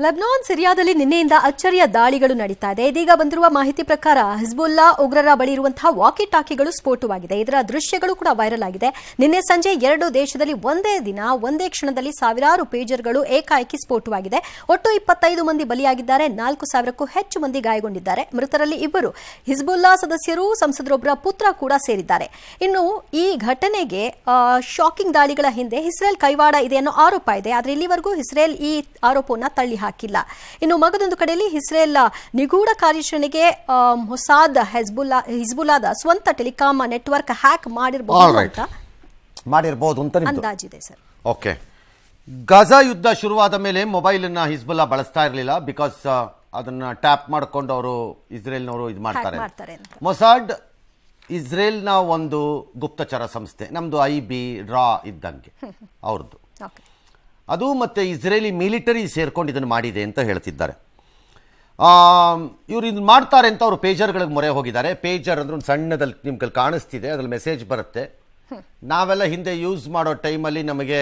Lebanon ಸಿರಿಯಾದಲ್ಲಿ ನಿನ್ನೆಯಿಂದ ಅಚ್ಚರಿಯ ದಾಳಿಗಳು ನಡೀತಾ ಇದೆ. ಇದೀಗ ಬಂದಿರುವ ಮಾಹಿತಿ ಪ್ರಕಾರ ಹಿಜ್ಬುಲ್ಲಾ ಉಗ್ರರ ಬಳಿ ಇರುವಂತಹ ವಾಕಿ ಟಾಕಿಗಳು ಸ್ಫೋಟವಾಗಿದೆ. ಇದರ ದೃಶ್ಯಗಳು ಕೂಡ ವೈರಲ್ ಆಗಿದೆ. ನಿನ್ನೆ ಸಂಜೆ ಎರಡು ದೇಶದಲ್ಲಿ ಒಂದೇ ಕ್ಷಣದಲ್ಲಿ ಸಾವಿರಾರು ಪೇಜರ್ಗಳು ಏಕಾಏಕಿ ಸ್ಫೋಟವಾಗಿದೆ. ಒಟ್ಟು 25 ಮಂದಿ ಬಲಿಯಾಗಿದ್ದಾರೆ. 4,000ಕ್ಕೂ ಹೆಚ್ಚು ಮಂದಿ ಗಾಯಗೊಂಡಿದ್ದಾರೆ. ಮೃತರಲ್ಲಿ ಇಬ್ಬರು ಹಿಜ್ಬುಲ್ಲಾ ಸದಸ್ಯರು, ಸಂಸದರೊಬ್ಬರ ಪುತ್ರ ಕೂಡ ಸೇರಿದ್ದಾರೆ. ಇನ್ನು ಈ ಘಟನೆಗೆ ಶಾಕಿಂಗ್ ದಾಳಿಗಳ ಹಿಂದೆ ಇಸ್ರೇಲ್ ಕೈವಾಡ ಇದೆ ಅನ್ನೋ ಆರೋಪ ಇದೆ. ಆದರೆ ಇಲ್ಲಿವರೆಗೂ ಇಸ್ರೇಲ್ ಈ ಆರೋಪವನ್ನು ತಳ್ಳಿ ಹಾಕಿಲ್ಲ. ಇನ್ನು ಮಗದೊಂದು ಕಡೆಯಲ್ಲಿ ಇಸ್ರೇಲ್ ನಿಗೂಢ ಕಾರ್ಯಾಚರಣೆಗೆ ಮೊಸಾದ್ ಹಿಜ್ಬುಲ್ಲಾದ ಸ್ವಂತ ಟೆಲಿಕಾಂ ನೆಟ್ವರ್ಕ್ ಹ್ಯಾಕ್ ಮಾಡಿರಬಹುದು ಅಂತ ಅಂದಾಜಿದೆ ಸರ್. ಓಕೆ, ಗಜಾ ಯುದ್ಧ ಶುರುವಾದ ಮೇಲೆ ಮೊಬೈಲ್ ಅನ್ನ ಹಿಜ್ಬುಲ್ಲಾ ಬಳಸ್ತಾ ಇರಲಿಲ್ಲ. ಬಿಕಾಸ್ ಅದನ್ನ ಟ್ಯಾಪ್ ಮಾಡಿಕೊಂಡು ಅವರು ಇಸ್ರೇಲ್ನವರು ಇದು ಮಾಡ್ತಾರೆ. ಮೊಸಾಡ್ ಇಸ್ರೇಲ್ನ ಒಂದು ಗುಪ್ತಚರ ಸಂಸ್ಥೆ, ನಮ್ದು IB ರಾ ಇದ್ದಂಗೆ ಅವ್ರದ್ದು. ಅದು ಮತ್ತೆ ಇಸ್ರೇಲಿ ಮಿಲಿಟರಿ ಸೇರ್ಕೊಂಡು ಇದನ್ನು ಮಾಡಿದೆ ಅಂತ ಹೇಳ್ತಿದ್ದಾರೆ. ಇವರು ಇದನ್ನು ಮಾಡ್ತಾರೆ ಅಂತ ಅವರು ಪೇಜರ್ಗಳಿಗೆ ಮೊರೆ ಹೋಗಿದ್ದಾರೆ. ಪೇಜರ್ ಅಂದ್ರೆ ಒಂದು ಸಣ್ಣದಲ್ಲಿ ನಿಮ್ಗೆ ಕಾಣಿಸ್ತಿದೆ, ಅದ್ರಲ್ಲಿ ಮೆಸೇಜ್ ಬರುತ್ತೆ. ನಾವೆಲ್ಲ ಹಿಂದೆ ಯೂಸ್ ಮಾಡೋ ಟೈಮಲ್ಲಿ ನಮಗೆ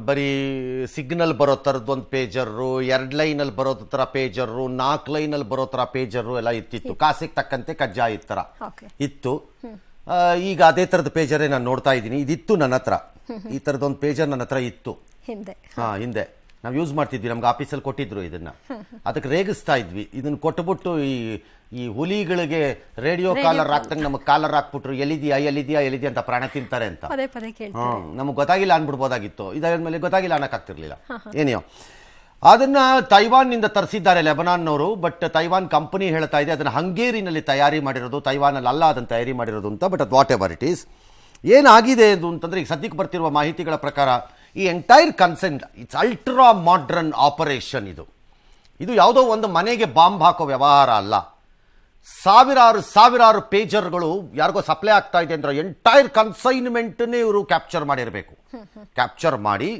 ಬರೀ ಸಿಗ್ನಲ್ ಬರೋ ಥರದ್ದು ಒಂದು ಪೇಜರು, 2 ಲೈನಲ್ಲಿ ಬರೋ ಥರ ಪೇಜರು, 4 ಲೈನಲ್ಲಿ ಬರೋ ಥರ ಪೇಜರು ಎಲ್ಲ ಇತ್ತಿತ್ತು. ಕಾಸಿಗೆ ತಕ್ಕಂತೆ ಕಜ್ಜಾಯ ಥರ ಇತ್ತು. ಈಗ ಅದೇ ಥರದ ಪೇಜರೇ ನಾನು ನೋಡ್ತಾ ಇದ್ದೀನಿ. ಇದಿತ್ತು ನನ್ನ ಹತ್ರ, ಈ ಥರದೊಂದು ಪೇಜರ್ ನನ್ನ ಹತ್ರ ಇತ್ತು ಹಿಂದೆ ನಾವು ಯೂಸ್ ಮಾಡ್ತಿದ್ವಿ. ನಮ್ಗೆ ಆಫೀಸಲ್ಲಿ ಕೊಟ್ಟಿದ್ರು ಇದನ್ನ, ಅದಕ್ಕೆ ರೇಗಿಸ್ತಾ ಇದ್ವಿ. ಇದನ್ನ ಕೊಟ್ಬಿಟ್ಟು ಈ ಹುಲಿಗಳಿಗೆ ರೇಡಿಯೋ ಕಾಲರ್ ಹಾಕ್ತಂಗೆ ನಮಗೆ ಕಾಲರ್ ಹಾಕ್ಬಿಟ್ರು, ಎಲ್ಲಿದ್ಯಾ ಅಂತ ಪ್ರಾಣ ತಿಂತಾರೆ ಅಂತ. ನಮಗೆ ಗೊತ್ತಾಗಿಲ್ಲ ಅನ್ಬಿಡ್ಬೋದಾಗಿತ್ತು. ಇದಾದ್ಮೇಲೆ ಗೊತ್ತಾಗಿಲ್ಲ ಅನ್ನಕ್ಕಾಗ್ತಿರ್ಲಿಲ್ಲ. ಏನಿಯೋ ಅದನ್ನ ತೈವಾನ್ನಿಂದ ತರಿಸಿದ್ದಾರೆ ಲೆಬನಾನ್ನವರು. ಬಟ್ ತೈವಾನ್ ಕಂಪನಿ ಹೇಳ್ತಾ ಇದೆ ಅದನ್ನ ಹಂಗೇರಿನಲ್ಲಿ ತಯಾರಿ ಮಾಡಿರೋದು, ತೈವಾನಲ್ಲಿ ಅಲ್ಲ ಅದನ್ನು ತಯಾರಿ ಮಾಡಿರೋದು ಅಂತ. ಬಟ್ ಅದು ವಾಟ್ ಎವರ್ ಇಟ್ ಈಸ್. ಏನಾಗಿದೆ ಅದು ಅಂತಂದ್ರೆ, ಈಗ ಸದ್ಯಕ್ಕೆ ಬರ್ತಿರುವ ಮಾಹಿತಿಗಳ ಪ್ರಕಾರ ಈ entire consent it's ultra modern operation. ಇದು ಯಾವುದೋ ಒಂದು ಮನೆಗೆ ಬಾಂಬ್ ಹಾಕೋ ವ್ಯವಹಾರ ಅಲ್ಲ. ಸಾವಿರಾರು ಪೇಜರ್ಗಳು ಯಾರಿಗೋ ಸಪ್ಲೈ ಆಗ್ತಾ ಇದೆ ಅಂದ್ರೆ ಎಂಟೈರ್ ಕನ್ಸೈನ್ಮೆಂಟ್ನೇ ಇವರು ಕ್ಯಾಪ್ಚರ್ ಮಾಡಿರಬೇಕು. ಕ್ಯಾಪ್ಚರ್ ಮಾಡಿ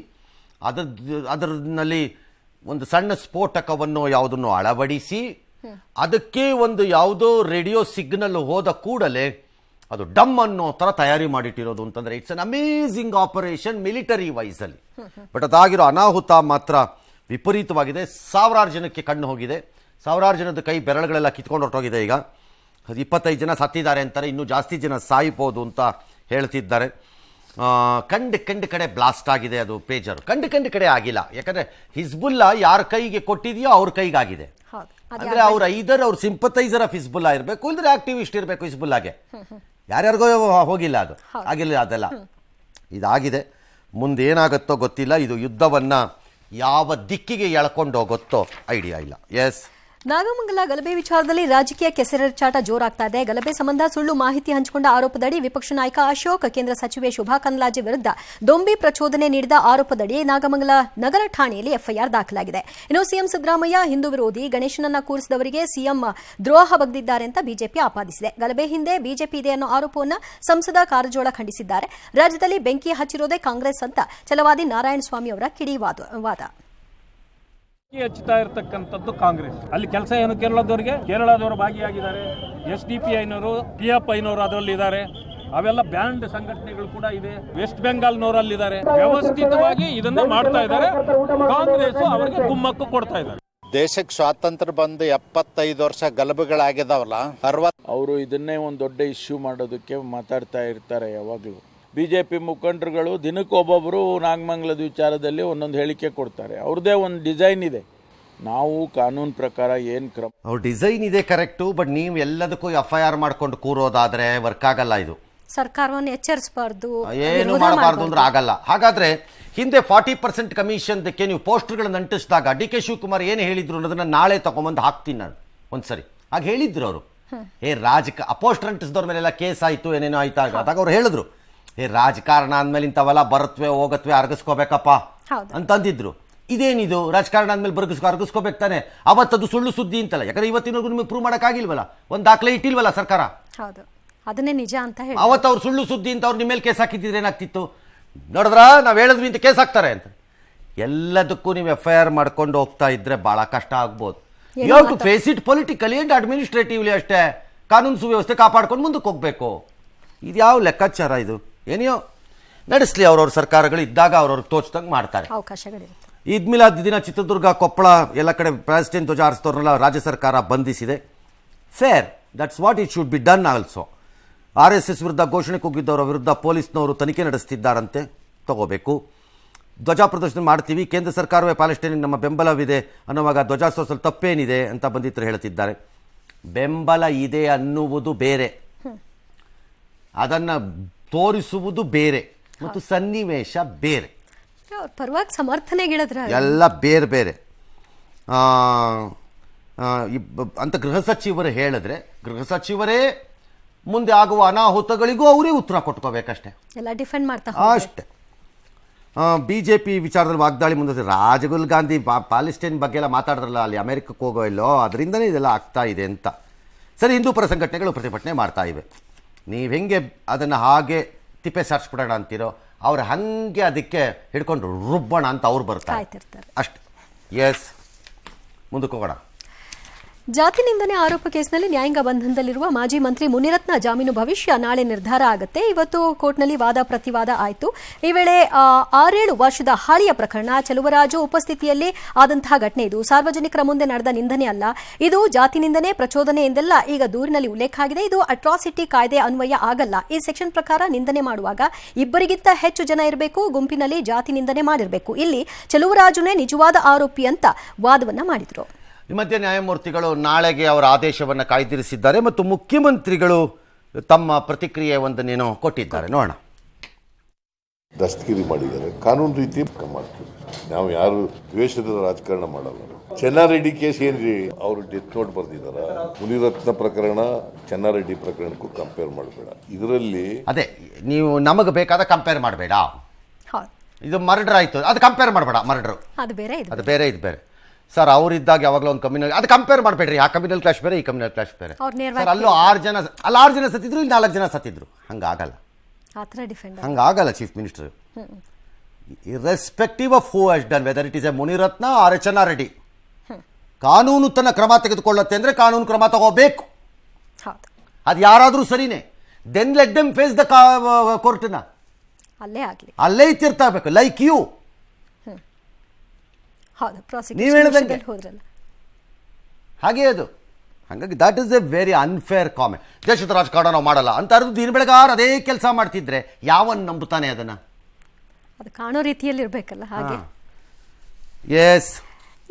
ಅದರಲ್ಲಿ ಒಂದು ಸಣ್ಣ ಸ್ಫೋಟಕವನ್ನು ಯಾವುದನ್ನು ಅಳವಡಿಸಿ ಅದಕ್ಕೆ ಒಂದು ಯಾವುದೋ ರೇಡಿಯೋ ಸಿಗ್ನಲ್ ಹೋದ ಕೂಡಲೇ ಅದು ಡಮ್ ಅನ್ನೋ ಥರ ತಯಾರಿ ಮಾಡಿಟ್ಟಿರೋದು ಅಂತಂದರೆ it's an amazing operation military ವೈಸಲ್ಲಿ. ಬಟ್ ಅದಾಗಿರೋ ಅನಾಹುತ ಮಾತ್ರ ವಿಪರೀತವಾಗಿದೆ. ಸಾವಿರಾರು ಜನಕ್ಕೆ ಕಣ್ಣು ಹೋಗಿದೆ, ಸಾವಿರಾರು ಜನದ ಕೈ ಬೆರಳುಗಳೆಲ್ಲ ಕಿತ್ಕೊಂಡು ಹೊರಟೋಗಿದೆ. ಈಗ 25 ಜನ ಸತ್ತಿದ್ದಾರೆ ಅಂತಾರೆ, ಇನ್ನೂ ಜಾಸ್ತಿ ಜನ ಸಾಯ್ಬೋದು ಅಂತ ಹೇಳ್ತಿದ್ದಾರೆ. ಕಂಡು ಕಡೆ ಬ್ಲಾಸ್ಟ್ ಆಗಿದೆ ಅದು ಪೇಜರ್, ಕಂಡು ಕಡೆ ಆಗಿಲ್ಲ. ಯಾಕಂದರೆ ಹಿಜ್ಬುಲ್ಲಾ ಯಾರ ಕೈಗೆ ಕೊಟ್ಟಿದೆಯೋ ಅವ್ರ ಕೈಗಾಗಿದೆ. ಅಂದರೆ ಅವ್ರ ಅವ್ರ ಸಿಂಪತೈಸರ್ ಆಫ್ ಹಿಜ್ಬುಲ್ಲಾ ಇರಬೇಕು, ಇಲ್ಲದ್ರೆ ಆಕ್ಟಿವಿಸ್ಟ್ ಇರಬೇಕು ಹಿಜ್ಬುಲ್ಲಾಗೆ. ಯಾರ್ಯಾರಿಗೋ ಹೋಗಿಲ್ಲ, ಅದು ಆಗಿಲ್ಲ. ಅದೆಲ್ಲ ಇದಾಗಿದೆ. ಮುಂದೆ ಏನಾಗುತ್ತೋ ಗೊತ್ತಿಲ್ಲ. ಇದು ಯುದ್ಧವನ್ನ ಯಾವ ದಿಕ್ಕಿಗೆ ಎಳ್ಕೊಂಡು ಹೋಗುತ್ತೋ ಐಡಿಯಾ ಇಲ್ಲ. ಎಸ್, ನಾಗಮಂಗಲ ಗಲಭೆ ವಿಚಾರದಲ್ಲಿ ರಾಜಕೀಯ ಕೆಸರೆರಚಾಟ ಜೋರಾಗ್ತಾ ಇದೆ. ಗಲಭೆ ಸಂಬಂಧ ಸುಳ್ಳು ಮಾಹಿತಿ ಹಂಚಿಕೊಂಡ ಆರೋಪದಡಿ ವಿಪಕ್ಷ ನಾಯಕ ಅಶೋಕ್, ಕೇಂದ್ರ ಸಚಿವೆ ಶೋಭಾ ಕರಂದ್ಲಾಜೆ ವಿರುದ್ಧ ದೊಂಬಿ ಪ್ರಚೋದನೆ ನೀಡಿದ ಆರೋಪದಡಿ ನಾಗಮಂಗಲ ನಗರ ಠಾಣೆಯಲ್ಲಿ ಎಫ್ಐಆರ್ ದಾಖಲಾಗಿದೆ. ಇನ್ನು ಸಿಎಂ ಸಿದ್ದರಾಮಯ್ಯ ಹಿಂದೂ ವಿರೋಧಿ ಗಣೇಶನನ್ನ ಕೂರಿಸಿದವರಿಗೆ ಸಿಎಂ ದ್ರೋಹ ಬಗೆದಿದ್ದಾರೆ ಅಂತ ಬಿಜೆಪಿ ಆಪಾದಿಸಿದೆ. ಗಲಭೆ ಹಿಂದೆ ಬಿಜೆಪಿ ಇದೆ ಅನ್ನೋ ಆರೋಪವನ್ನು ಸಂಸದ ಕಾರಜೋಳ ಖಂಡಿಸಿದ್ದಾರೆ. ರಾಜ್ಯದಲ್ಲಿ ಬೆಂಕಿ ಹಚ್ಚಿರೋದೇ ಕಾಂಗ್ರೆಸ್ ಅಂತ ಛಲವಾದಿ ನಾರಾಯಣಸ್ವಾಮಿ ಅವರ ಕಿಡಿವಾದ. ಹಚ್ಚುತ್ತಾ ಇರತಕ್ಕಂಥದ್ದು ಕಾಂಗ್ರೆಸ್. ಅಲ್ಲಿ ಕೆಲಸ ಏನು ಕೇರಳದವರು ಭಾಗಿಯಾಗಿದ್ದಾರೆ. SDPIನವರು, PFIನವರು ಅದರಲ್ಲಿ ಇದ್ದಾರೆ. ಅವೆಲ್ಲ ಬ್ಯಾಂಡ್ ಸಂಘಟನೆಗಳು ಕೂಡ ಇದೆ. ವೆಸ್ಟ್ ಬೆಂಗಾಲ್ನವರಲ್ಲಿದ್ದಾರೆ. ವ್ಯವಸ್ಥಿತವಾಗಿ ಇದನ್ನ ಮಾಡ್ತಾ ಇದ್ದಾರೆ. ಕಾಂಗ್ರೆಸ್ ಅವರಿಗೆ ಕುಮ್ಮಕ್ಕು ಕೊಡ್ತಾ ಇದ್ದಾರೆ. ದೇಶಕ್ಕೆ ಸ್ವಾತಂತ್ರ್ಯ ಬಂದು 75 ವರ್ಷ ಗಲಭೆಗಳಾಗಿದಾವಲ್ಲ, 60 ಅವರು ಇದನ್ನೇ ಒಂದು ದೊಡ್ಡ ಇಶ್ಯೂ ಮಾಡೋದಕ್ಕೆ ಮಾತಾಡ್ತಾ ಇರ್ತಾರೆ ಯಾವಾಗಲೂ. BJP ಮುಖಂಡರುಗಳು ದಿನಕ್ಕೊಬ್ಬೊಬ್ಬರು ನಾಗಮಂಗಲದ ವಿಚಾರದಲ್ಲಿ ಒಂದೊಂದು ಹೇಳಿಕೆ ಕೊಡ್ತಾರೆ. ಅವ್ರದ್ದೇ ಒಂದು ಡಿಸೈನ್ ಇದೆ. ನಾವು ಕಾನೂನು ಪ್ರಕಾರ ಏನು ಕ್ರಮ, ಅವ್ರ ಡಿಸೈನ್ ಇದೆ ಕರೆಕ್ಟು. ಬಟ್ ನೀವು ಎಲ್ಲದಕ್ಕೂ FIR ಮಾಡ್ಕೊಂಡು ಕೂರೋದಾದ್ರೆ ವರ್ಕ್ ಆಗಲ್ಲ. ಇದು ಸರ್ಕಾರವನ್ನು ಎಚ್ಚರಿಸಬಾರ್ದು, ಏನು ಮಾಡಬಾರ್ದು ಅಂದ್ರೆ ಆಗಲ್ಲ. ಹಾಗಾದ್ರೆ ಹಿಂದೆ 40% ಕಮಿಷನ್ದಕ್ಕೆ ನೀವು ಪೋಸ್ಟರ್ಗಳನ್ನು ಅಂಟಿಸಿದಾಗ DK ಶಿವಕುಮಾರ್ ಏನು ಹೇಳಿದ್ರು ಅನ್ನೋದನ್ನ ನಾಳೆ ತಗೊಂಬಂದು ಹಾಕ್ತೀನಿ ನಾನು ಒಂದ್ಸರಿ. ಹಾಗೆ ಹೇಳಿದ್ರು ಅವರು. ಪೋಸ್ಟರ್ ಅಂಟಿಸಿದವ್ರ ಮೇಲೆಲ್ಲ ಕೇಸ್ ಆಯ್ತು, ಏನೇನೋ ಆಯ್ತಾ ಅದಾಗ ಅವ್ರು ಹೇಳಿದ್ರು, ರಾಜಕಾರಣ ಅಂದ್ಮೇಲೆ ಇಂಥವೆಲ್ಲ ಬರತ್ವೆ ಹೋಗತ್ವೆ ಅರ್ಗಿಸ್ಕೋಬೇಕಪ್ಪ ಅಂತಂದಿದ್ರು. ಇದೇನಿದು ರಾಜಕಾರಣ ಅಂದ್ಮೇಲೆ ಅರ್ಗಿಸ್ಕೋಬೇಕು ತಾನೆ? ಅವತ್ತದು ಸುಳ್ಳು ಸುದ್ದಿ ಅಂತಲ್ಲ. ಯಾಕಂದ್ರೆ ಇವತ್ತಿನವರೆಗೂ ನಿಮಗೆ ಪ್ರೂವ್ ಮಾಡೋಕ್ಕಾಗಿಲ್ವಲ್ಲ, ಒಂದು ದಾಖಲೆ ಇಟ್ಟಿಲ್ವಲ್ಲ ಸರ್ಕಾರ. ಅದನ್ನೇ ನಿಜ ಅಂತ ಹೇಳಿ ಅವತ್ತು ಅವ್ರು ಸುಳ್ಳು ಸುದ್ದಿ ಅಂತ ಅವ್ರು ನಿಮ್ಮ ಮೇಲೆ ಕೇಸ್ ಹಾಕಿದ್ರೆ ಏನಾಗ್ತಿತ್ತು? ನೋಡಿದ್ರ ನಾವು ಹೇಳಿದ್ವಿ ಅಂತ ಕೇಸ್ ಹಾಕ್ತಾರೆ ಅಂತ. ಎಲ್ಲದಕ್ಕೂ ನೀವು FIR ಮಾಡ್ಕೊಂಡು ಹೋಗ್ತಾ ಇದ್ರೆ ಬಹಳ ಕಷ್ಟ ಆಗ್ಬೋದು. You have to face it politically and administratively ಅಷ್ಟೇ. ಕಾನೂನು ಸುವ್ಯವಸ್ಥೆ ಕಾಪಾಡ್ಕೊಂಡು ಮುಂದಕ್ಕೆ ಹೋಗ್ಬೇಕು. ಇದು ಯಾವ ಲೆಕ್ಕಾಚಾರ ಇದು? ಏನಿಯೋ ನಡೆಸಲಿ, ಅವ್ರವ್ರ ಸರ್ಕಾರಗಳು ಇದ್ದಾಗ ಅವ್ರವ್ರಿಗೆ ತೋಚ್ದಂಗೆ ಮಾಡ್ತಾರೆ. ಅವಕಾಶಗಳಿರುತ್ತೆ. ಈದ್ ಮಿಲಾದ್ ದಿನ ಚಿತ್ರದುರ್ಗ, ಕೊಪ್ಪಳ ಎಲ್ಲ ಕಡೆ ಪ್ಯಾಲೆಸ್ಟೈನ್ ಧ್ವಜ ಹಾರಿಸಿದವ್ರನ್ನೆಲ್ಲ ರಾಜ್ಯ ಸರ್ಕಾರ ಬಂಧಿಸಿದೆ. Fair, that's what it should be done also. RSS ವಿರುದ್ಧ ಘೋಷಣೆ ಕೂಗಿದ್ದವರ ವಿರುದ್ಧ ಪೊಲೀಸ್ನವರು ತನಿಖೆ ನಡೆಸ್ತಿದ್ದಾರಂತೆ, ತಗೋಬೇಕು. ಧ್ವಜ ಪ್ರದರ್ಶನ ಮಾಡ್ತೀವಿ, ಕೇಂದ್ರ ಸರ್ಕಾರವೇ ಪ್ಯಾಲೆಸ್ಟೈನಿಗೆ ನಮ್ಮ ಬೆಂಬಲವಿದೆ ಅನ್ನುವಾಗ ಧ್ವಜಾರೋಹಣದಲ್ಲಿ ತಪ್ಪೇನಿದೆ ಅಂತ ಬಂಧಿತರು ಹೇಳುತ್ತಿದ್ದಾರೆ. ಬೆಂಬಲ ಇದೆ ಅನ್ನುವುದು ಬೇರೆ, ಅದನ್ನು ತೋರಿಸುವುದು ಬೇರೆ, ಮತ್ತು ಸನ್ನಿವೇಶ ಬೇರೆ, ಅವ್ರ ಪರವಾಗಿ ಸಮರ್ಥನೆಗಳಿದ್ರ ಎಲ್ಲ ಬೇರೆ ಬೇರೆ ಅಂತ ಗೃಹ ಸಚಿವರು ಹೇಳಿದ್ರೆ, ಗೃಹ ಸಚಿವರೇ ಮುಂದೆ ಆಗುವ ಅನಾಹುತಗಳಿಗೂ ಅವರೇ ಉತ್ತರ ಕೊಟ್ಕೋಬೇಕಷ್ಟೇ, ಎಲ್ಲ ಡಿಫೆಂಡ್ ಮಾಡ್ತಾ ಅಷ್ಟೇ. BJP ವಿಚಾರದಲ್ಲಿ ವಾಗ್ದಾಳಿ ಮುಂದೆ ರಾಜೀವ್ ಗಾಂಧಿ ಪ್ಯಾಲೆಸ್ಟೈನ್ ಬಗ್ಗೆ ಎಲ್ಲ ಮಾತಾಡಿದ್ರಲ್ಲ, ಅಲ್ಲಿ ಅಮೆರಿಕಕ್ಕೆ ಹೋಗೋ ಇಲ್ಲೋ, ಅದರಿಂದನೇ ಇದೆಲ್ಲ ಆಗ್ತಾ ಇದೆ ಅಂತ. ಸರಿ, ಹಿಂದೂ ಪರ ಸಂಘಟನೆಗಳು ಪ್ರತಿಭಟನೆ ಮಾಡ್ತಾ ಇವೆ. ನೀವು ಹೆಂಗೆ ಅದನ್ನು ಹಾಗೆ ತಿಪ್ಪೆ ಸಾರಿಸ್ಬಿಡೋಣ ಅಂತೀರೋ, ಅವ್ರು ಹಾಗೆ ಅದಕ್ಕೆ ಹಿಡ್ಕೊಂಡು ರುಬ್ಬೋಣ ಅಂತ ಅವ್ರು ಬರ್ತಾರೆ ಅಷ್ಟೆ. ಎಸ್, ಮುಂದಕ್ಕೆ ಹೋಗೋಣ. ಜಾತಿ ನಿಂದನೆ ಆರೋಪ ಕೇಸ್ನಲ್ಲಿ ನ್ಯಾಯಾಂಗ ಬಂಧನದಲ್ಲಿರುವ ಮಾಜಿ ಮಂತ್ರಿ ಮುನಿರತ್ನ ಜಾಮೀನು ಭವಿಷ್ಯ ನಾಳೆ ನಿರ್ಧಾರ ಆಗುತ್ತೆ. ಇವತ್ತು ಕೋರ್ಟ್ನಲ್ಲಿ ವಾದ ಪ್ರತಿವಾದ ಆಯಿತು. ಈ ವೇಳೆ 6-7 ವರ್ಷದ ಹಳೆಯ ಪ್ರಕರಣ ಚೆಲುವರಾಜು ಉಪಸ್ಥಿತಿಯಲ್ಲಿ ಆದಂತಹ ಘಟನೆ ಇದು. ಸಾರ್ವಜನಿಕರ ಮುಂದೆ ನಡೆದ ನಿಂದನೆ ಅಲ್ಲ, ಇದು ಜಾತಿ ನಿಂದನೆ, ಪ್ರಚೋದನೆ ಎಂದೆಲ್ಲ ಈಗ ದೂರಿನಲ್ಲಿ ಉಲ್ಲೇಖ ಆಗಿದೆ. ಇದು ಅಟ್ರಾಸಿಟಿ ಕಾಯ್ದೆ ಅನ್ವಯ ಆಗಲ್ಲ. ಈ ಸೆಕ್ಷನ್ ಪ್ರಕಾರ ನಿಂದನೆ ಮಾಡುವಾಗ ಇಬ್ಬರಿಗಿಂತ ಹೆಚ್ಚು ಜನ ಇರಬೇಕು, ಗುಂಪಿನಲ್ಲಿ ಜಾತಿ ನಿಂದನೆ ಮಾಡಿರಬೇಕು. ಇಲ್ಲಿ ಚೆಲುವರಾಜುನೇ ನಿಜವಾದ ಆರೋಪಿ ಅಂತ ವಾದವನ್ನ ಮಾಡಿದ್ರು. ಈ ಮಧ್ಯೆ ನ್ಯಾಯಮೂರ್ತಿಗಳು ನಾಳೆಗೆ ಅವರ ಆದೇಶವನ್ನು ಕಾಯ್ದಿರಿಸಿದ್ದಾರೆ ಮತ್ತು ಮುಖ್ಯಮಂತ್ರಿಗಳು ತಮ್ಮ ಪ್ರತಿಕ್ರಿಯೆ ಒಂದನ್ನೇನೋ ಕೊಟ್ಟಿದ್ದಾರೆ. ನೋಡೋಣ. ದಸ್ತಗಿರಿ ಮಾಡಿದ್ದಾರೆ, ಕಾನೂನು ರೀತಿ ಮಾಡ್ತೀವಿ ನಾವು. ಯಾರು ದ್ವೇಷದ ರಾಜಕಾರಣ ಮಾಡಲ್ಲ. ಚೆನ್ನಾರೆಡ್ಡಿ ಕೇಸ್ ಏನ್ರಿ, ಅವರು ಡೆತ್ ನೋಟ್ ಬರ್ದಿದಾರ. ಮುನಿರತ್ನ ಪ್ರಕರಣ ಚೆನ್ನಾರೆಡ್ಡಿ ಪ್ರಕರಣಕ್ಕೂ ಕಂಪೇರ್ ಮಾಡಬೇಡ. ಇದರಲ್ಲಿ ಅದೇ ನೀವು ನಮಗೆ ಬೇಕಾದ ಕಂಪೇರ್ ಮಾಡಬೇಡ. ಇದು ಮರ್ಡರ್ ಆಯ್ತು, ಅದು ಕಂಪೇರ್ ಮಾಡಬೇಡ. ಮರ್ಡರ್ ಅದು ಬೇರೆ, ಇದು ಬೇರೆ. ಸರ್, ಅವರಿದ್ದಾಗ ಯಾವಾಗಲೂ ಒಂದು ಕಮ್ಯುನಲ್, ಅದು ಕಂಪೇರ್ ಮಾಡಬೇಡ್ರಿ. ಆ ಕಮ್ಯುನಲ್ ಕ್ಲಾಶ್ ಬೇರೆ, ಈ ಕಮ್ಯುನಲ್ ಕ್ಲಾಶ್ ಬೇರೆ. ಸರ್, ಅಲ್ಲೂ 6 ಜನ ಸತ್ತಿದ್ರು, ಇಲ್ಲಿ 4 ಜನ ಸತ್ತಿದ್ರು. ಹಂಗಾಗಲ್ಲ, ಹಂಗಾಗಲ್ಲ chief minister. Irrespective of who has done, whether it is a Munirathna or a Chennareddy, ಕಾನೂನು ತನ್ನ ಕ್ರಮ ತೆಗೆದುಕೊಳ್ಳುತ್ತೆ ಅಂದರೆ ಕಾನೂನು ಕ್ರಮ ತಗೋಬೇಕು. ಅದು ಯಾರಾದರೂ ಸರಿನೇ, then let them face the ಕೋರ್ಟ್ನ. ಅಲ್ಲೇ ಇತ್ತಿರ್ತಾಗಬೇಕು, ಲೈಕ್ ಯು. ನೀವು ಹೇಳಿದಂಗೆ ಹಾಗೆ ಅದು. ಹಾಗಾಗಿ that is A very unfair comment. ದೇಶದ ರಾಜಕಾರಣ ನಾವು ಮಾಡಲ್ಲ ಅಂತ ಅರ್ಧ ದಿನ ಬೆಳಗಾರ ಅದೇ ಕೆಲಸ ಮಾಡ್ತಿದ್ರೆ ಯಾವನ್ ನಂಬುತ್ತಾನೆ ಅದನ್ನ? ಅದು ಕಾಣೋ ರೀತಿಯಲ್ಲಿ ಇರಬೇಕಲ್ಲ. ಹಾಗೆ ಎಸ್.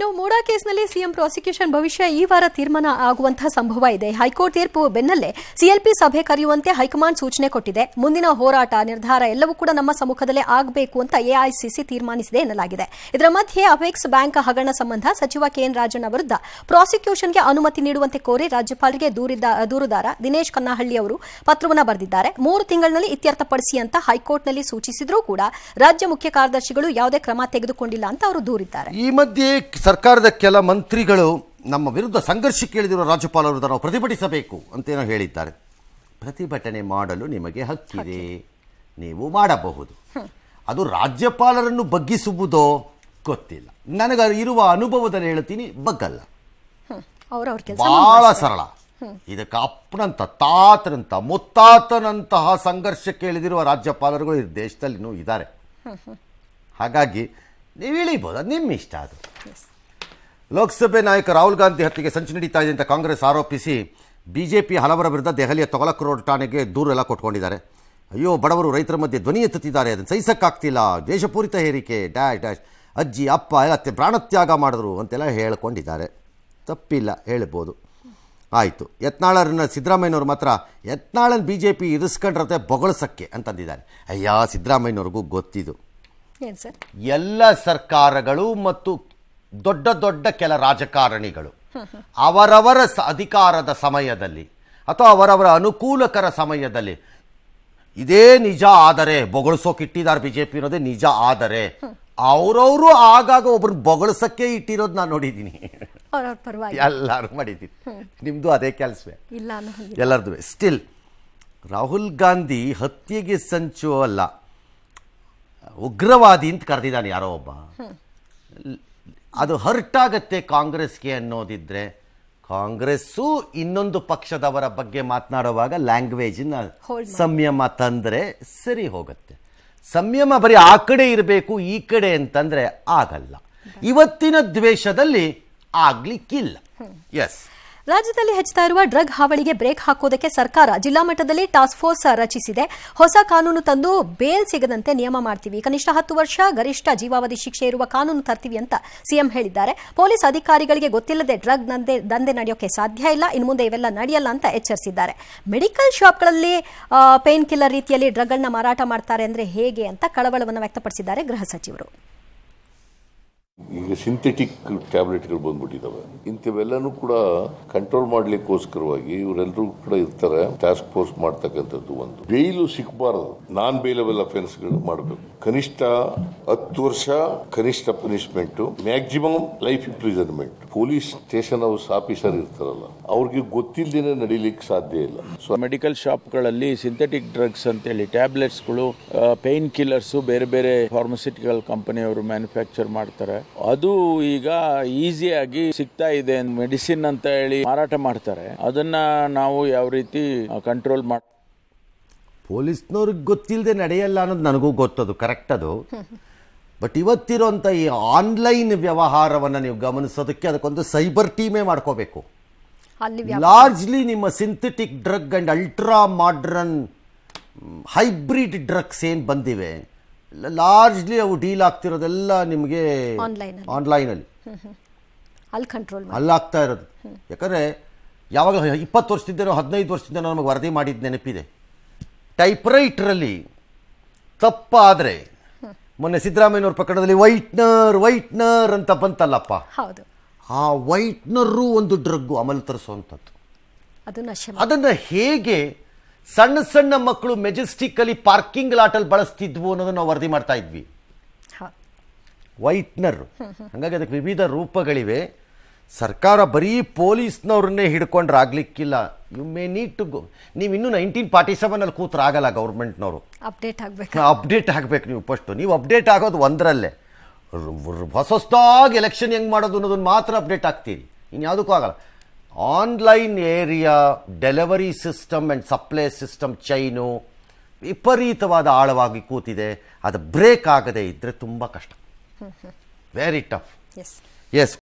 ನಾವು ಮೂಡಾ ಕೇಸ್ನಲ್ಲಿ ಸಿಎಂ ಪ್ರಾಸಿಕ್ಯೂಷನ್ ಭವಿಷ್ಯ ಈ ವಾರ ತೀರ್ಮಾನ ಆಗುವಂತಹ ಸಂಭವ ಇದೆ. ಹೈಕೋರ್ಟ್ ತೀರ್ಪು ಬೆನ್ನಲ್ಲೇ ಸಿಎಲ್ಪಿ ಸಭೆ ಕರೆಯುವಂತೆ ಹೈಕಮಾಂಡ್ ಸೂಚನೆ ಕೊಟ್ಟಿದೆ. ಮುಂದಿನ ಹೋರಾಟ, ನಿರ್ಧಾರ ಎಲ್ಲವೂ ಕೂಡ ನಮ್ಮ ಸಮ್ಮುಖದಲ್ಲೇ ಆಗಬೇಕು ಅಂತ ಎಐಸಿಸಿ ತೀರ್ಮಾನಿಸಿದೆ ಎನ್ನಲಾಗಿದೆ. ಇದರ ಮಧ್ಯೆ ಅಪೆಕ್ಸ್ ಬ್ಯಾಂಕ್ ಹಗರಣ ಸಂಬಂಧ ಸಚಿವ ಕೆಎನ್ ರಾಜಣ್ಣ ವಿರುದ್ಧ ಪ್ರಾಸಿಕ್ಯೂಷನ್ಗೆ ಅನುಮತಿ ನೀಡುವಂತೆ ಕೋರಿ ರಾಜ್ಯಪಾಲರಿಗೆ ದೂರುದಾರ ದಿನೇಶ್ ಕನ್ನಹಳ್ಳಿ ಅವರು ಪತ್ರವನ್ನು ಬರೆದಿದ್ದಾರೆ. 3 ತಿಂಗಳಿನಲ್ಲಿ ಇತ್ಯರ್ಥಪಡಿಸಿ ಅಂತ ಹೈಕೋರ್ಟ್ನಲ್ಲಿ ಸೂಚಿಸಿದ್ರೂ ಕೂಡ ರಾಜ್ಯ ಮುಖ್ಯ ಕಾರ್ಯದರ್ಶಿಗಳು ಯಾವುದೇ ಕ್ರಮ ತೆಗೆದುಕೊಂಡಿಲ್ಲ ಅಂತ ಅವರು ದೂರಿದ್ದಾರೆ. ಈ ಮಧ್ಯೆ ಸರ್ಕಾರದ ಕೆಲ ಮಂತ್ರಿಗಳು ನಮ್ಮ ವಿರುದ್ಧ ಸಂಘರ್ಷಕ್ಕೆ ಇಳಿದಿರುವ ರಾಜ್ಯಪಾಲ ವಿರುದ್ಧ ನಾವು ಪ್ರತಿಭಟಿಸಬೇಕು ಅಂತೇನೋ ಹೇಳಿದ್ದಾರೆ. ಪ್ರತಿಭಟನೆ ಮಾಡಲು ನಿಮಗೆ ಹಕ್ಕಿದೆ, ನೀವು ಮಾಡಬಹುದು. ಅದು ರಾಜ್ಯಪಾಲರನ್ನು ಬಗ್ಗಿಸುವುದೋ ಗೊತ್ತಿಲ್ಲ. ನನಗೆ ಇರುವ ಅನುಭವದಲ್ಲಿ ಹೇಳ್ತೀನಿ, ಬಗ್ಗಲ್ಲ. ಬಹಳ ಸರಳ. ಇದಕ್ಕೆ ಅಪ್ಪನಂತ, ತಾತನಂತ, ಮುತ್ತಾತನಂತಹ ಸಂಘರ್ಷಕ್ಕೆ ಇಳಿದಿರುವ ರಾಜ್ಯಪಾಲರುಗಳು ಈ ದೇಶದಲ್ಲಿ ಇನ್ನೂ ಇದ್ದಾರೆ. ಹಾಗಾಗಿ ನೀವು ಇಳಿಬೋದು, ಅದು ನಿಮ್ಮ ಇಷ್ಟ. ಅದು ಲೋಕಸಭೆ ನಾಯಕ ರಾಹುಲ್ ಗಾಂಧಿ ಹತ್ಯೆಗೆ ಸಂಚು ನಡೀತಾ ಇದೆ ಅಂತ ಕಾಂಗ್ರೆಸ್ ಆರೋಪಿಸಿ ಬಿಜೆಪಿ ಹಲವರ ವಿರುದ್ಧ ದೆಹಲಿಯ ತೊಗಲಕ್ ರೋಡ್ ಠಾಣೆಗೆ ದೂರೆಲ್ಲ ಕೊಟ್ಕೊಂಡಿದ್ದಾರೆ. ಅಯ್ಯೋ, ಬಡವರು ರೈತರ ಮಧ್ಯೆ ಧ್ವನಿ ಎತ್ತುತ್ತಿದ್ದಾರೆ, ಅದನ್ನು ಸಹಿಸಕ್ಕಾಗ್ತಿಲ್ಲ, ದೇಶಪೂರಿತ ಹೇರಿಕೆ, ಡ್ಯಾಶ್ ಅಜ್ಜಿ ಅಪ್ಪ ಎಲ್ಲ ಪ್ರಾಣತ್ಯಾಗ ಮಾಡಿದ್ರು ಅಂತೆಲ್ಲ ಹೇಳ್ಕೊಂಡಿದ್ದಾರೆ. ತಪ್ಪಿಲ್ಲ, ಹೇಳ್ಬೋದು. ಆಯಿತು. ಯತ್ನಾಳರನ್ನ ಸಿದ್ದರಾಮಯ್ಯನವರು ಮಾತ್ರ ಯತ್ನಾಳನ್ BJP ಇರಿಸ್ಕೊಂಡ್ರತೆ ಬೊಗಳಸಕ್ಕೆ ಅಂತಂದಿದ್ದಾರೆ. ಅಯ್ಯ, ಸಿದ್ದರಾಮಯ್ಯನವ್ರಿಗೂ ಗೊತ್ತಿದ್ದು, ಎಲ್ಲ ಸರ್ಕಾರಗಳು ಮತ್ತು ದೊಡ್ಡ ದೊಡ್ಡ ಕೆಲ ರಾಜಕಾರಣಿಗಳು ಅವರವರ ಅಧಿಕಾರದ ಸಮಯದಲ್ಲಿ ಅಥವಾ ಅವರವರ ಅನುಕೂಲಕರ ಸಮಯದಲ್ಲಿ ಇದೇ ನಿಜ ಆದರೆ ಬೊಗಳಿಸೋಕಿಟ್ಟಿದ್ದಾರೆ. BJP ಇರೋದೇ ನಿಜ ಆದರೆ ಅವರವರು ಆಗಾಗ ಒಬ್ಬರನ್ನ ಬೊಗಳಿಸಕ್ಕೆ ಇಟ್ಟಿರೋದು ನಾನು ನೋಡಿದ್ದೀನಿ. ಎಲ್ಲರೂ ಮಾಡಿದ್ದೀನಿ. ನಿಮ್ಮದು ಅದೇ ಕೆಲಸವೇ ಎಲ್ಲರದು. ಸ್ಟಿಲ್ ರಾಹುಲ್ ಗಾಂಧಿ ಹತ್ಯೆಗೆ ಸಂಚು ಅಲ್ಲ, ಉಗ್ರವಾದಿ ಅಂತ ಕರೆದಿದ್ದಾನೆ ಯಾರೋ ಒಬ್ಬ. ಅದು ಹರ್ಟ್ ಆಗತ್ತೆ ಕಾಂಗ್ರೆಸ್ಗೆ ಅನ್ನೋದಿದ್ರೆ, ಕಾಂಗ್ರೆಸ್ಸು ಇನ್ನೊಂದು ಪಕ್ಷದವರ ಬಗ್ಗೆ ಮಾತನಾಡುವಾಗ ಲ್ಯಾಂಗ್ವೇಜ್ನ ಸಂಯಮ ತಂದರೆ ಸರಿ ಹೋಗುತ್ತೆ. ಸಂಯಮ ಬರೀ ಆ ಕಡೆ ಇರಬೇಕು, ಈ ಕಡೆ ಅಂತಂದರೆ ಆಗಲ್ಲ. ಇವತ್ತಿನ ದ್ವೇಷದಲ್ಲಿ ಆಗ್ಲಿಕ್ಕಿಲ್ಲ. ಎಸ್, ರಾಜ್ಯದಲ್ಲಿ ಹೆಚ್ಚುತ್ತಾ ಇರುವ ಡ್ರಗ್ ಹಾವಳಿಗೆ ಬ್ರೇಕ್ ಹಾಕೋದಕ್ಕೆ ಸರ್ಕಾರ ಜಿಲ್ಲಾ ಮಟ್ಟದಲ್ಲಿ ಟಾಸ್ಕ್ ಫೋರ್ಸ್ ರಚಿಸಿದೆ. ಹೊಸ ಕಾನೂನು ತಂದು ಬೇಲ್ ಸಿಗದಂತೆ ನಿಯಮ ಮಾಡ್ತೀವಿ, ಕನಿಷ್ಠ 10 ವರ್ಷ ಗರಿಷ್ಠ ಜೀವಾವಧಿ ಶಿಕ್ಷೆ ಇರುವ ಕಾನೂನು ತರ್ತೀವಿ ಅಂತ ಸಿಎಂ ಹೇಳಿದ್ದಾರೆ. ಪೊಲೀಸ್ ಅಧಿಕಾರಿಗಳಿಗೆ ಗೊತ್ತಿಲ್ಲದೆ ಡ್ರಗ್ ದಂಧೆ ನಡೆಯೋಕೆ ಸಾಧ್ಯ ಇಲ್ಲ, ಇನ್ನು ಮುಂದೆ ಇವೆಲ್ಲ ನಡೆಯಲ್ಲ ಅಂತ ಎಚ್ಚರಿಸಿದ್ದಾರೆ. ಮೆಡಿಕಲ್ ಶಾಪ್ಗಳಲ್ಲಿ ಪೇನ್ ಕಿಲ್ಲರ್ ರೀತಿಯಲ್ಲಿ ಡ್ರಗ್ಗಳನ್ನ ಮಾರಾಟ ಮಾಡ್ತಾರೆ ಅಂದ್ರೆ ಹೇಗೆ ಅಂತ ಕಳವಳವನ್ನು ವ್ಯಕ್ತಪಡಿಸಿದ್ದಾರೆ ಗೃಹ ಸಚಿವರು. ಈಗ ಸಿಂಥೆಟಿಕ್ ಟ್ಯಾಬ್ಲೆಟ್ಗಳು ಬಂದ್ಬಿಟ್ಟಿದ್ದಾವೆ. ಇಂಥವೆಲ್ಲನೂ ಕೂಡ ಕಂಟ್ರೋಲ್ ಮಾಡ್ಲಿಕ್ಕೋಸ್ಕರವಾಗಿ ಇವರೆಲ್ಲರೂ ಕೂಡ ಇರ್ತಾರೆ. ಟಾಸ್ಕ್ ಫೋರ್ಸ್ ಮಾಡ್ತಕ್ಕಂಥದ್ದು ಒಂದು. ಬೇಯ್ಲು ಸಿಕ್ಕಬಾರದು, ನಾನ್ ಬೇಲಬಲ್ ಅಫೆನ್ಸ್ಗಳು ಮಾಡಬೇಕು. ಕನಿಷ್ಠ 10 ವರ್ಷ ಕನಿಷ್ಠ punishment, maximum life imprisonment. Police station house officer ಇರ್ತಾರಲ್ಲ, ಅವ್ರಿಗೆ ಗೊತ್ತಿಲ್ಲದೇನೆ ನಡೀಲಿಕ್ಕೆ ಸಾಧ್ಯ ಇಲ್ಲ. ಸೊ ಮೆಡಿಕಲ್ ಶಾಪ್ಗಳಲ್ಲಿ ಸಿಂಥೆಟಿಕ್ ಡ್ರಗ್ಸ್ ಅಂತೇಳಿ ಟ್ಯಾಬ್ಲೆಟ್ಸ್ಗಳು, ಪೇನ್ ಕಿಲ್ಲರ್ಸ್ ಬೇರೆ ಬೇರೆ ಫಾರ್ಮಸ್ಯೂಟಿಕಲ್ ಕಂಪನಿಯವರು ಮ್ಯಾನುಫ್ಯಾಕ್ಚರ್ ಮಾಡ್ತಾರೆ. ಅದು ಈಗ ಈಸಿಯಾಗಿ ಸಿಗ್ತಾ ಇದೆ. ಮೆಡಿಸಿನ್ ಅಂತ ಹೇಳಿ ಮಾರಾಟ ಮಾಡ್ತಾರೆ. ಅದನ್ನ ನಾವು ಯಾವ ರೀತಿ ಕಂಟ್ರೋಲ್ ಮಾಡಿ, ಪೊಲೀಸ್ನವ್ರಿಗೆ ಗೊತ್ತಿಲ್ಲದೆ ನಡೆಯಲ್ಲ ಅನ್ನೋದು ನನಗೂ ಗೊತ್ತದು, ಕರೆಕ್ಟ್ ಅದು. ಬಟ್ ಇವತ್ತಿರೋಂಥ ಈ ಆನ್ಲೈನ್ ವ್ಯವಹಾರವನ್ನು ನೀವು ಗಮನಿಸೋದಕ್ಕೆ ಅದಕ್ಕೊಂದು ಸೈಬರ್ ಟೀಮೇ ಮಾಡ್ಕೋಬೇಕು. ಲಾರ್ಜ್ಲಿ ನಿಮ್ಮ synthetic drug and ultra modern hybrid drugs ಏನು ಬಂದಿವೆ, ಲಾರ್ಜ್ಲಿ ಅವು ಡೀಲ್ ಆಗ್ತಿರೋದೆಲ್ಲ ನಿಮಗೆ ಆನ್ಲೈನಲ್ಲಿ ಅಲ್ಲಾಗ್ತಾ ಇರೋದು. ಯಾಕಂದರೆ ಯಾವಾಗ 20 ವರ್ಷದಿಂದನೋ 15 ವರ್ಷದಿಂದನೋ ನಮಗೆ ವರದಿ ಮಾಡಿದ ನೆನಪಿದೆ. ಟೈಪ್ರೈಟ್ರಲ್ಲಿ ತಪ್ಪಾದರೆ, ಮೊನ್ನೆ ಸಿದ್ದರಾಮಯ್ಯನವ್ರ ಪ್ರಕರಣದಲ್ಲಿ ವೈಟ್ನರ್ ಅಂತ ಬಂತಲ್ಲಪ್ಪ, ಆ ವೈಟ್ನರು ಒಂದು ಡ್ರಗ್ಗು ಅಮಲು ತರಿಸುವಂಥದ್ದು. ಅದನ್ನು ಹೇಗೆ ಸಣ್ಣ ಸಣ್ಣ ಮಕ್ಕಳು ಮೆಜೆಸ್ಟಿಕ್ಕಲ್ಲಿ ಪಾರ್ಕಿಂಗ್ ಲಾಟಲ್ಲಿ ಬಳಸ್ತಿದ್ವು ಅನ್ನೋದನ್ನು ನಾವು ವರದಿ ಮಾಡ್ತಾ ಇದ್ವಿ. ವೈಟ್ನರ್. ಹಾಗಾಗಿ ಅದಕ್ಕೆ ವಿವಿಧ ರೂಪಗಳಿವೆ. ಸರ್ಕಾರ ಬರೀ ಪೊಲೀಸ್ನವ್ರನ್ನೇ ಹಿಡ್ಕೊಂಡ್ರೆ ಆಗ್ಲಿಕ್ಕಿಲ್ಲ. You may need to go. ನೀವು ಇನ್ನೂ 1947 ಕೂತ್ರಾಗಲ್ಲ. ಗೌರ್ಮೆಂಟ್ನವರು ಅಪ್ಡೇಟ್ ಆಗಬೇಕು. ನೀವು ಫಸ್ಟು ನೀವು ಅಪ್ಡೇಟ್ ಆಗೋದು ಒಂದರಲ್ಲೇ. ಹೊಸದಾಗಿ ಎಲೆಕ್ಷನ್ ಹೆಂಗೆ ಮಾಡೋದು ಅನ್ನೋದನ್ನು ಮಾತ್ರ ಅಪ್ಡೇಟ್ ಆಗ್ತೀರಿ, ಇನ್ಯಾವುದಕ್ಕೂ ಆಗಲ್ಲ. Online area delivery system and supply system chain ವಿಪರೀತವಾದ ಆಳವಾಗಿ ಕೂತಿದೆ. ಅದು ಬ್ರೇಕ್ ಆಗದೇ ಇದ್ದರೆ ತುಂಬ ಕಷ್ಟ. Very tough. ಎಸ್.